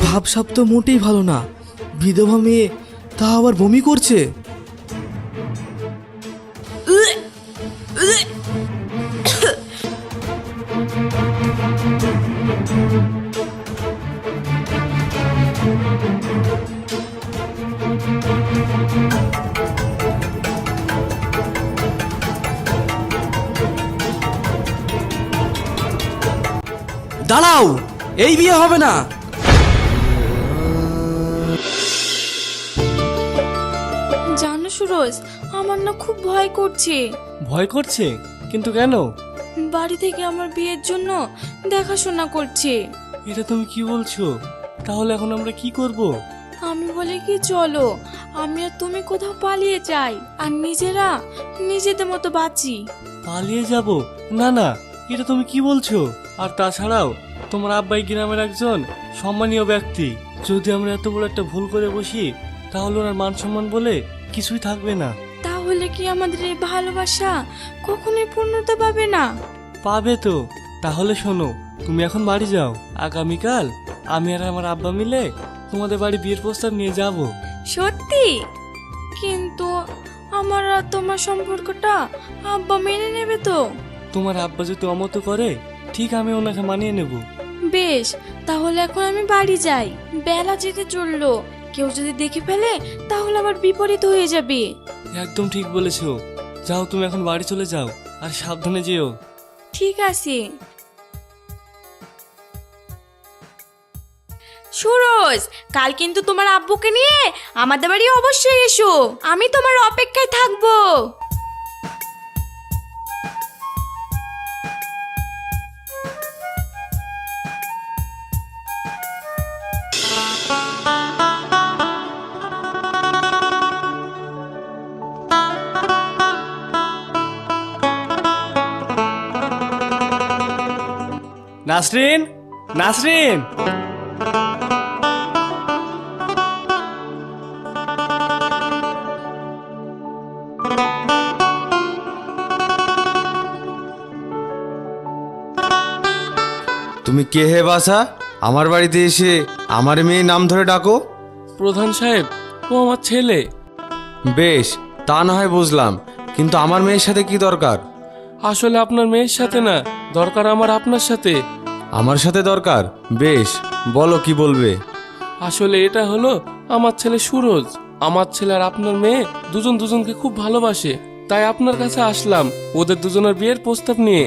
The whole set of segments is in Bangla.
ভাবসাব তো মোটেই ভালো না। বিধবা মেয়ে, তা আবার বমি করছে। দাঁড়াও, এই বিয়ে হবে না। জানো সুরজ, আমার না খুব ভয় করছে। ভয় করছে? কিন্তু কেন? বাড়ি থেকে আমার বিয়ের জন্য দেখাশোনা করছে। এটা তুমি কি বলছো? তাহলে এখন আমরা কি করব? আমি বলে কি, চলো আমি আর তুমি কোথাও পালিয়ে যাই, আর নিজেরা নিজেদের মতো বাঁচি। পালিয়ে যাব? না না, এটা তুমি কি বলছো? আর তাছাড়াও তোমার আব্বাই গ্রামের একজন সম্মানীয় ব্যক্তি। যদি আমরা এত বড় একটা ভুল করে বসি, তাহলে ওনার মান সম্মান বলে কিছুই থাকবে না। তাহলে কি আমাদের এই ভালোবাসা কখনোই পূর্ণতা পাবে না? পাবে তো। তাহলে শোনো, তুমি এখন বাড়ি যাও। আগামীকাল আমি আর আমার আব্বা মিলে তোমাদের বাড়ি বিয়ের প্রস্তাব নিয়ে যাব। সত্যি? কিন্তু আমার আর তোমার সম্পর্কটা আব্বা মেনে নেবে তো? তোমার আব্বা যদি অমত করে, ঠিক আমি ওনাকে মানিয়ে নেব। বেশ, তাহলে এখন আমি বাড়ি যাই। বেলা যেতে চললো, কেউ যদি দেখে ফেলে তাহলে আবার বিপরীত হয়ে যাবে। একদম ঠিক বলেছো। যাও, তুমি এখন বাড়ি চলে যাও, আর সাবধানে যেও। ঠিক আছে। সুরজ, কাল কিন্তু তোমার আব্বুকে নিয়ে আমাদের বাড়ি অবশ্যই এসো। আমি তোমার অপেক্ষায় থাকবো। নাসরিন, নাসরিন! তুমি কে হে বাসা? আমার বাড়িতে এসে আমার মেয়ে নাম ধরে ডাকো? প্রধান সাহেব, ও আমার ছেলে। বেশ, তা না হয় বুঝলাম, কিন্তু আমার মেয়ের সাথে কি দরকার? আসলে আপনার মেয়ের সাথে না, দরকার আমার আপনার সাথে। আমার সাথে দরকার? বেশ, বলো কি বলবে। আসলে এটা হলো আমার ছেলে সুরজ। আমার ছেলে আর আপনার মেয়ে দুজন দুজনকে খুব ভালোবাসে, তাই আপনার কাছে আসলাম ওদের দুজনের বিয়ের প্রস্তাব নিয়ে।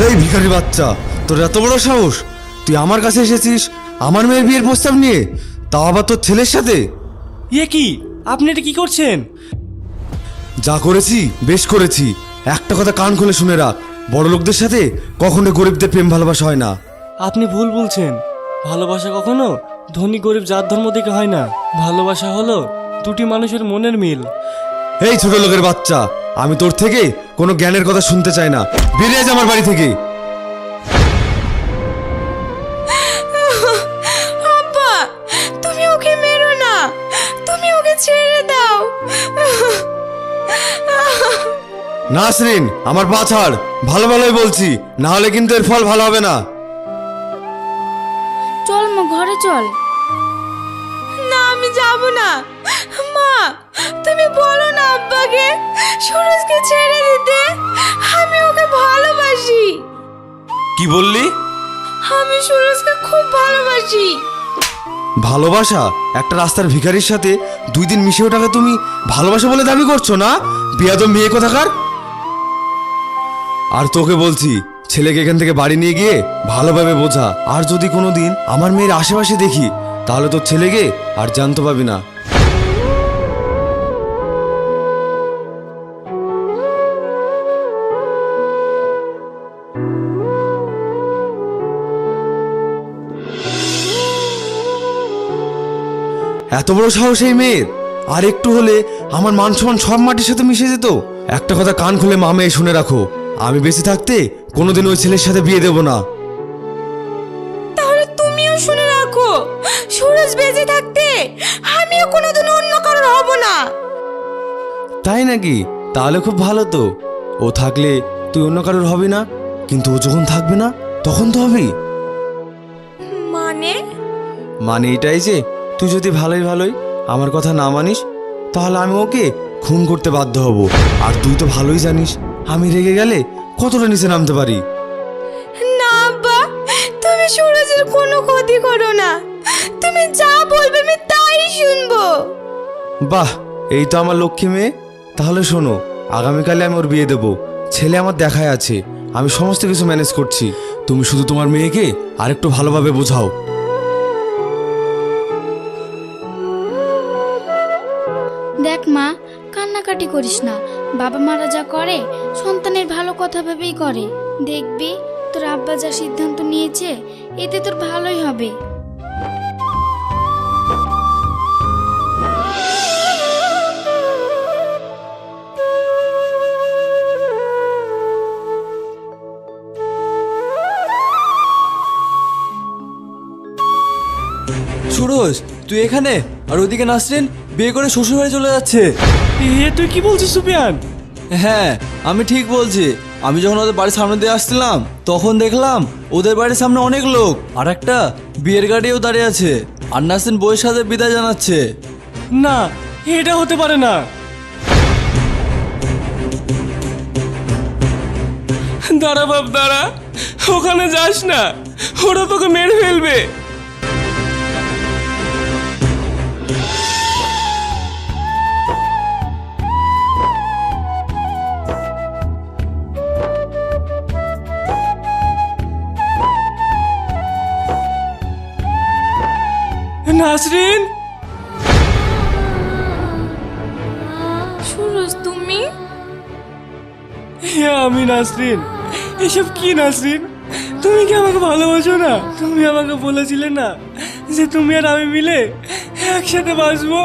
এই ভিখারি বাচ্চা, তোর এত বড় সাহস! তুই আমার কাছে এসেছিস আমার মেয়ের বিয়ের প্রস্তাব নিয়ে, তাও আবার তোর ছেলের সাথে? ইয়ে কি, আপনি এটা কি করছেন? যা করেছি বেশ করেছি। একটা কথা কান খুলে শুনে রাখ, বড় লোকদের সাথে কখনো গরিবদের প্রেম ভালোবাসা হয় না। আপনি ভুল বলছেন। ভালোবাসা কখনো ধনী গরিব জাত ধর্ম থেকে হয় না। ভালোবাসা হলো দুটি মানুষের মনের মিল। এই ছোট লোকের বাচ্চা, আমি তোর থেকে কোনো জ্ঞানের কথা শুনতে চাই না। বেরিয়ে যা আমার বাড়ি থেকে। আব্বা, তুমি ওকে মেরো না, তুমি ওকে ছেড়ে দাও। নাসরিন, আমার পা ছাড়। ভালো ভালোই বলছি, না হলে কিন্তু এর ফল ভালো হবে না। চল মা, ঘরে চল। না, আমি যাব না। মা, তুমি বলো না আব্বাকে সুরজকে ছেড়ে দিতে। আমি ওকে ভালোবাসি। কি বললি? আমি সুরজকে খুব ভালোবাসি। ভালোবাসা? একটা রাস্তার ভিখারির সাথে 2 দিন মিশে ওঠাকে তুমি ভালোবাসা বলে দাবি করছো না? বিয়াদব মেয়ে কোথাকার! আর তোকে বলছি, ছেলেকে এখান থেকে বাড়ি নিয়ে গিয়ে ভালোভাবে বোঝা। আর যদি কোনোদিন আমার মেয়ের আশেপাশে দেখি, তাহলে তোর ছেলেকে আর জানতে পাবি না। এত বড় সাহস এই মেয়ের! আর একটু হলে আমার মান সম্মান সব মাটির সাথে মিশে যেত। একটা কথা কান খুলে মা মেয়ে শুনে রাখো, আমি বেঁচে থাকতে কোনোদিন ওই ছেলের সাথে বিয়ে দেব না। শুনে রাখো, সুরজ বেঁচে থাকতে আমিও কোনোদিন অন্য কারোর হব না। তাই নাকি? তাহলে খুব ভালো তো। ও থাকলে তুই অন্য কারোর হবি না, কিন্তু ও যখন থাকবে না তখন তো হবি। মানে? মানে এটাই যে তুই যদি ভালোই ভালোই আমার কথা না মানিস, তাহলে আমি ওকে খুন করতে বাধ্য হব। আর তুই তো ভালোই জানিস আমি রেগে গেলে কতটা নিচে নামতে পারি। না আব্বা, তুমি সুরজের কোনো ক্ষতি করো না, তুমি যা বলবে আমি তাই শুনবো। বাহ, এই তো আমার লক্ষ্মী মেয়ে। তাহলে শোনো, আগামীকালে আমি ওর বিয়ে দেবো। ছেলে আমার দেখায় আছে, আমি সমস্ত কিছু ম্যানেজ করছি। তুমি শুধু তোমার মেয়েকে আরেকটু ভালোভাবে বোঝাও। দেখ মা, কান্নাকাটি করিস না। বাবা মারা যা করে সন্তানের ভালো কথা ভেবেই করে। দেখবি তোর আব্বা যা সিদ্ধান্ত নিয়েছে এতে তোর ভালোই হবে। সুরজ, তুই এখানে আর ওদিকে নাসরিন বিয়ে করে শ্বশুর বাড়ি চলে যাচ্ছে। এ তুই কি বলছিস সুফিয়ান? হ্যাঁ, আমি ঠিক বলছি। আমি যখন ওদের বাড়ির সামনে দিয়ে আসছিলাম তখন দেখলাম ওদের বাড়ির সামনে অনেক লোক, আর একটা বিয়ের গাড়িও দাঁড়িয়ে আছে, আর নাসরিন বউয়ের সাথে বিদায় জানাচ্ছে। না, এটা হতে পারে না। দাঁড়া বাপ দাঁড়া, ওখানে যাস না, ওরা তোকে মেরে ফেলবে। নাসরিন, সুরজ তুমি? হ্যাঁ আমি নাসরিন। এসব কি নাসরিন, তুমি কি আমাকে ভালোবাসো না? তুমি আমাকে বলেছিলে না যে তুমি আর আমি মিলে একসাথে বাসবো?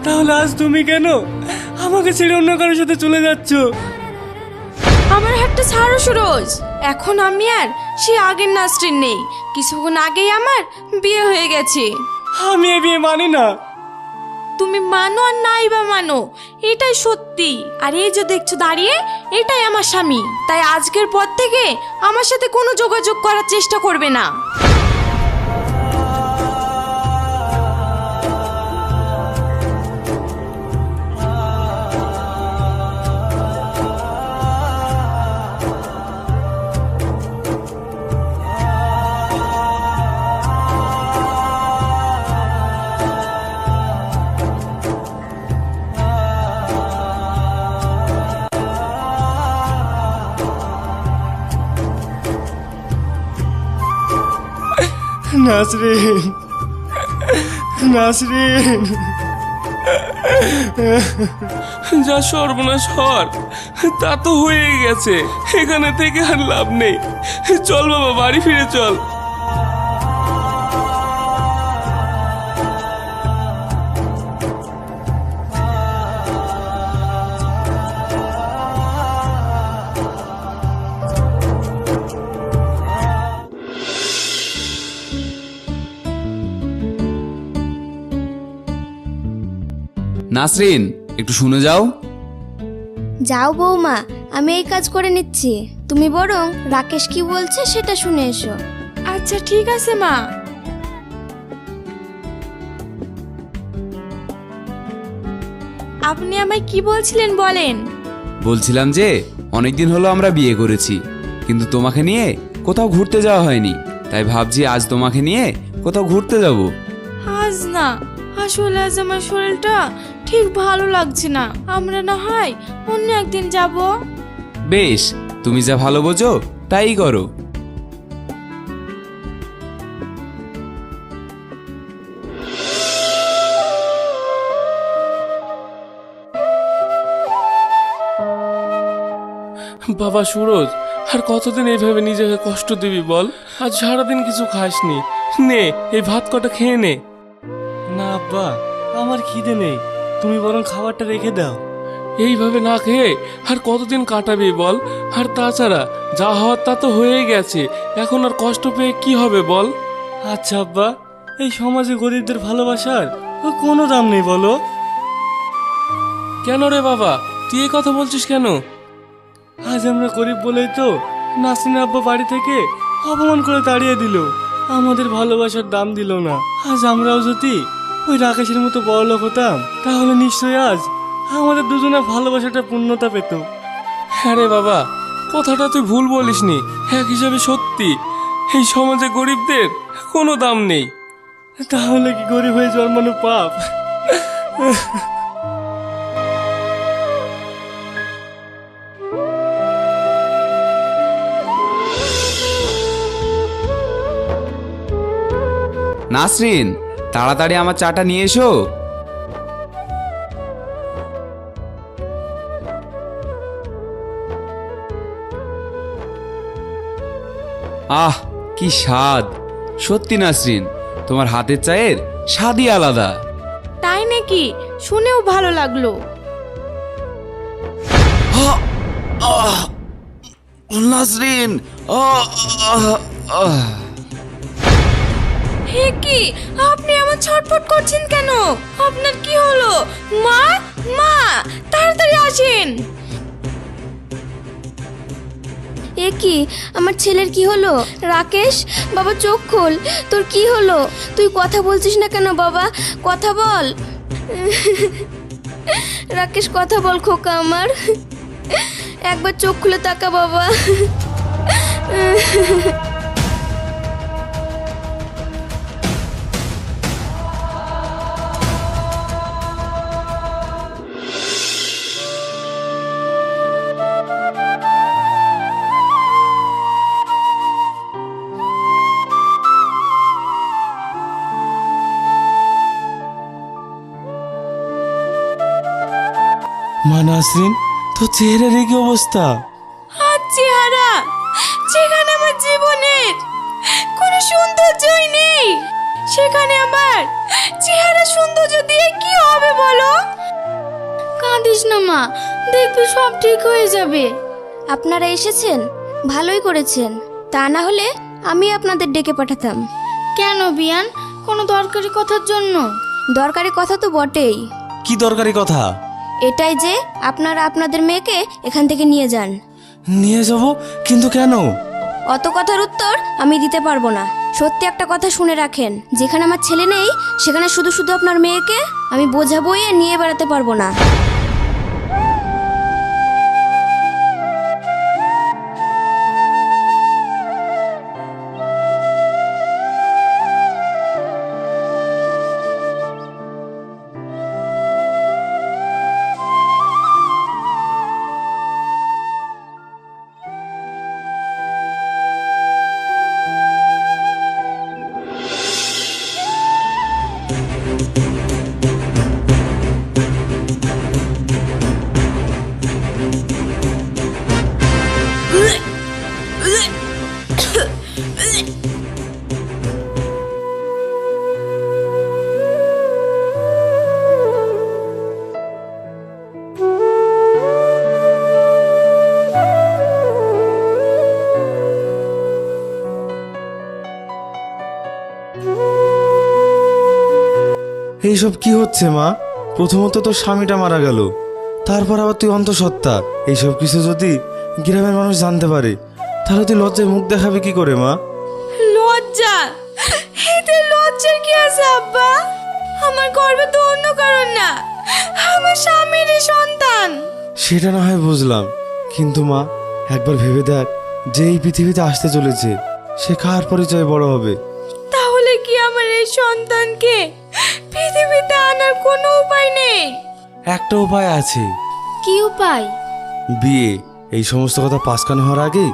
তাহলে আজ তুমি কেন আমাকে ছেড়ে অন্য কারোর সাথে চলে যাচ্ছ? আমার হাতটা ছাড়ো সুরজ, এখন আমি আর সে আগের নাসরিন নেই। কিছুক্ষণ আগেই আমার বিয়ে হয়ে গেছে। আমি এ বিয়ে মানি না। তুমি মানো আর নাই বা মানো, এটাই সত্যি। আর এই যে দেখছো দাঁড়িয়ে, এটাই আমার স্বামী। তাই আজকের পর থেকে আমার সাথে কোনো যোগাযোগ করার চেষ্টা করবে না। নাসরিন, নাসরিন, যা সর্বনাশ হওয়ার তা তো হয়ে গেছে। এখানে থেকে আর লাভ নেই। চল বাবা, বাড়ি ফিরে চল। নাসরিন, একটু শুনে যাও। যাও বৌমা, আমি এই কাজ করে নিচ্ছি। তুমি বরং রাকেশ কি বলছে সেটা শুনে এসো। আচ্ছা ঠিক আছে মা। আপনি আমায় কি বলছিলেন বলেন? বলছিলাম যে অনেকদিন হলো আমরা বিয়ে করেছি, কিন্তু তোমাকে নিয়ে কোথাও ঘুরতে যাওয়া হয়নি। তাই ভাবছি আজ তোমাকে নিয়ে কোথাও ঘুরতে যাব। আজ না, আসলে আজ আমার শরীরটা ঠিক ভালো লাগছে না। আমরা না হয় অন্য একদিন যাব। বেশ, তুমি যা ভালো বোঝো তাই করো। বাবা সুরজ, আর কতদিন এইভাবে নিজেকে কষ্ট দিবি বল? আজ সারাদিন কিছু খাসনি, নে এই ভাত কটা খেয়ে নে। না আব্বা, আমার খিদে নেই, তুমি বরং খাবারটা রেখে দাও। এইভাবে না খেয়ে আর কতদিন কাটাবি বল? আর তাছাড়া যা হওয়ার তা তো হয়ে গেছে, এখন আর কষ্ট পেয়ে কি হবে বল? আচ্ছা আব্বা, এই সমাজে গরিবদের ভালোবাসার কোনো দাম নেই বলো? কেন রে বাবা, তুই এই কথা বলছিস কেন? আজ আমরা গরিব বলেই তো নাসরিন আব্বা বাড়ি থেকে অপমান করে তাড়িয়ে দিল, আমাদের ভালোবাসার দাম দিল না। আজ আমরাও যদি ওই রাকেশের মতো বড়লোক হতাম তাহলে নিশ্চয়ই আজ আমাদের দুজনের ভালোবাসাটা পূর্ণতা পেত। হ্যাঁ রে বাবা, কথাটা তুই ভুল বলিসনি। এক হিসাবে সত্যি এই সমাজে গরিবদের কোনো দাম নেই। তাহলে কি গরিব হয়ে জন্মানো পাপ? নাসরিন, তাড়াতাড়ি আমার চাটা নিয়ে এসো। আহ, কি স্বাদ! সত্যি নাসরিন, তোমার হাতের চায়ের স্বাদই আলাদা। তাই নাকি? শুনেও ভালো লাগলো। নাসরিন, হে কি, আপনি আমার ছটফট করছেন কেন? আপনার কি হলো? মা, মা, তাড়াতাড়ি আসেন। এ কি, আমার ছেলের কি হলো? রাকেশ, বাবা চোখ খোল, তোর কি হলো? তুই কথা বলছিস না কেন বাবা? কথা বল। রাকেশ, কথা বল খোকা আমার। একবার চোখ খুলে তাকা বাবা। মা নাসরিন, তোর চেহারার কি অবস্থা? আর চেহারা, যেখানে আমার জীবনের কোনো সৌন্দর্যই নেই, সেখানে আমার চেহারা সৌন্দর্য দিয়ে কি হবে বলো? কাঁদিস না মা, দেখবি সব ঠিক হয়ে যাবে। আপনারা এসেছেন, ভালোই করেছেন। তা না হলে আমি আপনাদের ডেকে পাঠাতাম। কেন বিয়ান, কোনো দরকারি কথার জন্য? দরকারি কথা তো বটেই। কি দরকারি কথা? এটাই যে আপনারা আপনাদের মেয়েকে এখান থেকে নিয়ে যান। নিয়ে যাব? কিন্তু কেন? অত কথার উত্তর আমি দিতে পারবো না। সত্যি একটা কথা শুনে রাখেন, যেখানে আমার ছেলে নেই সেখানে শুধু শুধু আপনার মেয়েকে আমি বোঝা বইয়ে নিয়ে বেড়াতে পারবো না। এইসব কি হচ্ছে মা? প্রথমত তোর স্বামীটা মারা গেল, তারপর আবার তুই অন্তঃসত্ত্বা। এইসব কিছু যদি গ্রামের মানুষ জানতে পারে তাহলে তুই লজ্জায় মুখ দেখাবে কি করে মা? লজ্জা? এতে লজ্জার কি আছে আব্বা? আমার গর্বে তো অন্য কারণ না, আমার স্বামীরই সন্তান। সেটা না হয় বুঝলাম, কিন্তু মা একবার ভেবে দেখ, যে এই পৃথিবীতে আসতে চলেছে সে কার পরিচয়ে বড় হবে। তাহলে কি আমার এই সন্তানকে পৃথিবীতে আনার কোনো উপায় নেই? একটা উপায় আছে। কি উপায়? বিয়ে। এই সমস্ত কথা পাসকানো হওয়ার আগে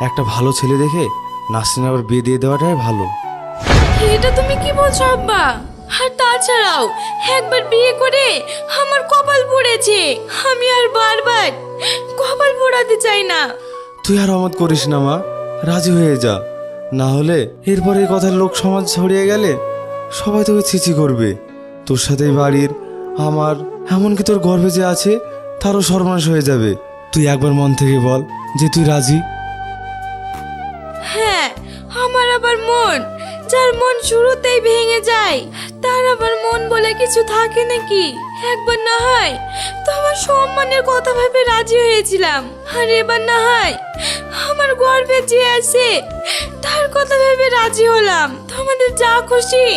একটা ভালো ছেলে দেখে নাসরিন আবার বিয়ে দিয়ে দেওয়াটাই ভালো। এটা তুমি কি বলছো আব্বা? আর তাছাড়াও একবার বিয়ে করে আমার কপাল পুড়েছে, আমি আর বারবার কপাল পোড়াতে চাই না। তুই আর অমত করিস না মা, রাজি হয়ে যা। না হলে এরপরে এই কথার লোক সমাজ ছড়িয়ে গেলে সবাই তোকে ছিছি করবে। তোর সাথে বাড়ির, আমার, এমনকি তোর গর্ভে যে আছে তারও সর্বনাশ হয়ে যাবে। তুই একবার মন থেকে বল যে তুই রাজি। হ্যাঁ, আমার আবার মন যার মন শুরুতেই ভেঙে যায় তার আবার মন বলে কিছু থাকে নাকি? একবার না হয় তোমার সম্মানের কথা ভেবে রাজি হয়েছিলাম, আর এবার না হয় আমার গর্বে যে আছে তার কথা ভেবে রাজি হলাম। তোমাদের যা খুশি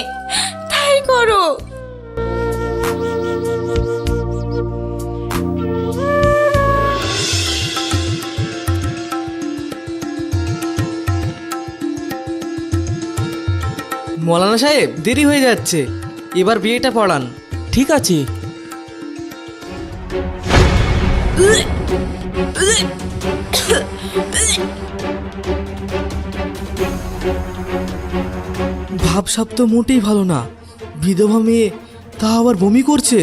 তাই করো। মৌলানা সাহেব, দেরি হয়ে যাচ্ছে, এবার বিয়েটা পড়ান। ঠিক আছে। ভাবসাব তো মোটেই ভালো না, বিধবা মেয়ে তা আবার বমি করছে।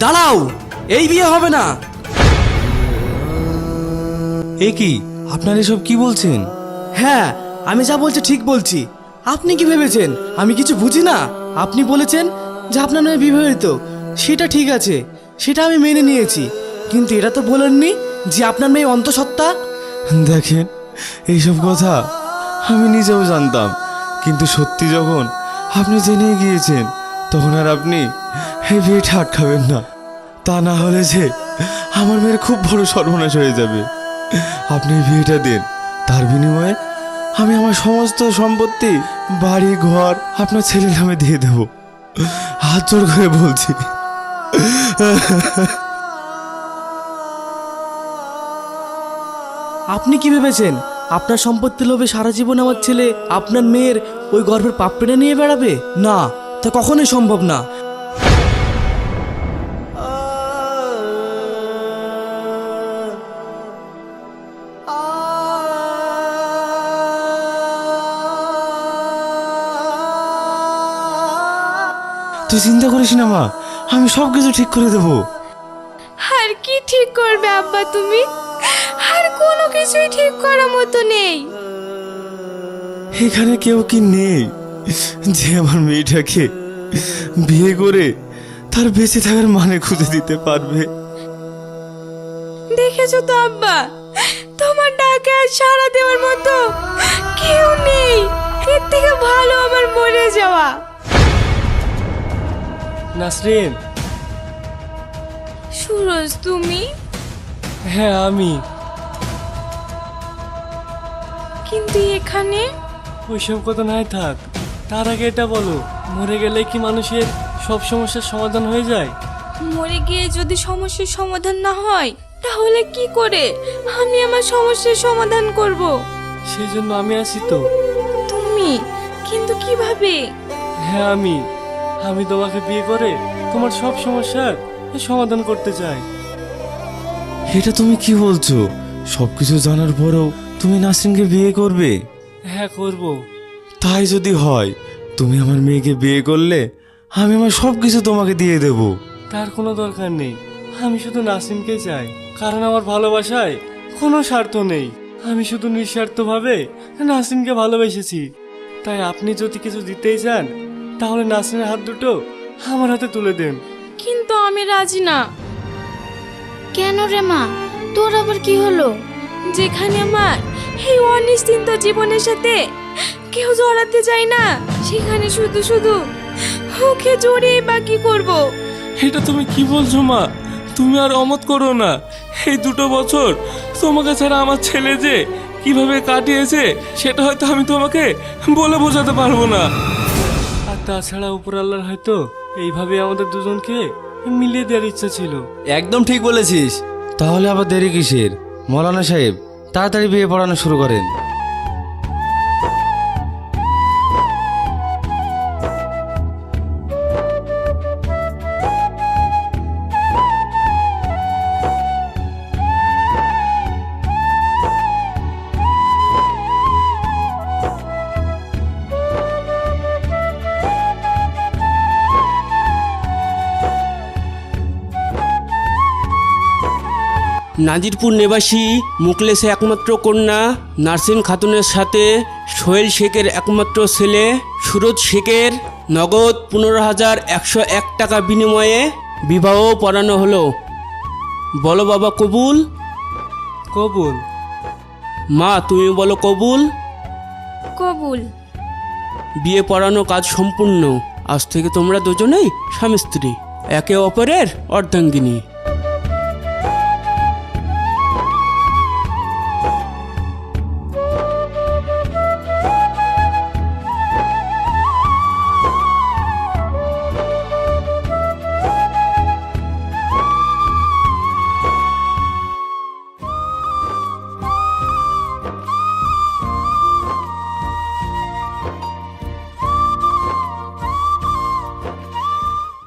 দাঁড়াও, এই বিয়ে হবে না। এ কি, আপনারা এসব কি বলছেন? হ্যাঁ, আমি যা বলছি ঠিক বলছি। আপনি কি ভেবেছেন আমি কিছু বুঝি না? আপনি বলেছেন যে আপনার মেয়ে বিবাহিত, সেটা ঠিক আছে, সেটা আমি মেনে নিয়েছি, কিন্তু এটা তো বলেননি যে আপনার মেয়ে অন্তঃসত্ত্বা। দেখেন, এইসব কথা আমি নিজেও জানতাম, কিন্তু সত্যি যখন আপনি জেনে গিয়েছেন তখন আর আপনি এই বিয়েটা আটকাবেন না। তা না হলে যে আমার মেয়ের খুব বড় সর্বনাশ হয়ে যাবে। আপনি এই বিয়েটা দেন, তার বিনিময়ে আমি আমার সমস্ত সম্পত্তি, বাড়ি ঘর আপনার ছেলের নামে দিয়ে দেব। হাত জোড় করে বলছি। আপনি কি ভেবেছেন আপনার সম্পত্তি লোভে সারা জীবন আমার ছেলে আপনার মেয়ের ওই গর্ভের পাপ পেটে নিয়ে বেড়াবে? না, তা কখনোই সম্ভব না। তুই চিন্তা করিস না মা, আমি সব কিছু ঠিক করে দেবো। আর কি ঠিক করবে আব্বা তুমি? আর কোনো কিছুই ঠিক করার মতো নেই। এখানে কেউ কি নেই যে আমার মেয়েটাকে বিয়ে করে তার বেঁচে থাকার মানে খুঁজে দিতে পারবে? দেখেছো তো আব্বা, তোমার ডাকে আর সাড়া দেওয়ার মতো কেউ নেই। এর থেকে ভালো আমার মরে যাওয়া। নাসরিন। সুরজ, তুমি? হ্যাঁ আমি। কিন্তু এখানে? ওইসব কথা নাই থাক, তার আগে এটা বলো, মরে গেলে কি মানুষের সব সমস্যার সমাধান হয়ে যায়? মরে গিয়ে যদি সমস্যার সমাধান না হয় তাহলে কি করে আমি আমার সমস্যার সমাধান করব? সেই জন্য আমি আছি তো। তুমি? কিন্তু কিভাবে? হ্যাঁ আমি তোমাকে বিয়ে করে তোমার সব সমস্যার সমাধান করতে চাই। এটা তুমি কি বলছো? সবকিছু জানার পরেও তুমি নাসরিনকে বিয়ে করবে? হ্যাঁ করব। তাই যদি হয়, তুমি আমার মেয়েকে বিয়ে করলে আমি আমার সব কিছু তোমাকে দিয়ে দেব। তার কোনো দরকার নেই, আমি শুধু নাসরিনকে চাই, কারণ আমার ভালোবাসায় কোনো স্বার্থ নেই। আমি শুধু নিঃস্বার্থভাবে নাসরিনকে ভালোবেসেছি। তাই আপনি যদি কিছু দিতেই চান তাহলে নাসরিনের হাত দুটো আমার হাতে তুলে দেন। কিন্তু আমি রাজি না। কেন রে মা, তোর আবার কি হলো? যেখানে আমার এই অনিশ্চিন্ত জীবনের সাথে কেউ জড়াতে চায় না, সেখানে শুধু শুধু ওকে জড়িয়ে বা কি করব? এটা তুমি কি বলছো মা? তুমি আর অমত করো না। এই 2 বছর তোমাকে ছাড়া আমার ছেলে যে কিভাবে কাটিয়েছে সেটা হয়তো আমি তোমাকে বলে বোঝাতে পারবো না। আর তাছাড়া উপর আল্লাহর হয়তো এইভাবে আমাদের দুজনকে মিলিয়ে দেওয়ার ইচ্ছা ছিল। একদম ঠিক বলেছিস। তাহলে আবার দেরি কিসের? মৌলানা সাহেব, তাড়াতাড়ি বিয়ে পড়ানো শুরু করেন। নাজিরপুর নিবাসী মুকলেসের একমাত্র কন্যা নার্সিন খাতুনের সাথে সোহেল শেখের একমাত্র ছেলে সুরজ শেখের নগদ 15,101 টাকা বিনিময়ে বিবাহ পড়ানো হলো। বলো বাবা কবুল? কবুল। মা তুমি বলো কবুল? কবুল। বিয়ে পড়ানো কাজ সম্পূর্ণ। আজ থেকে তোমরা দুজনেই স্বামী স্ত্রী, একে অপরের অর্ধাঙ্গিনী।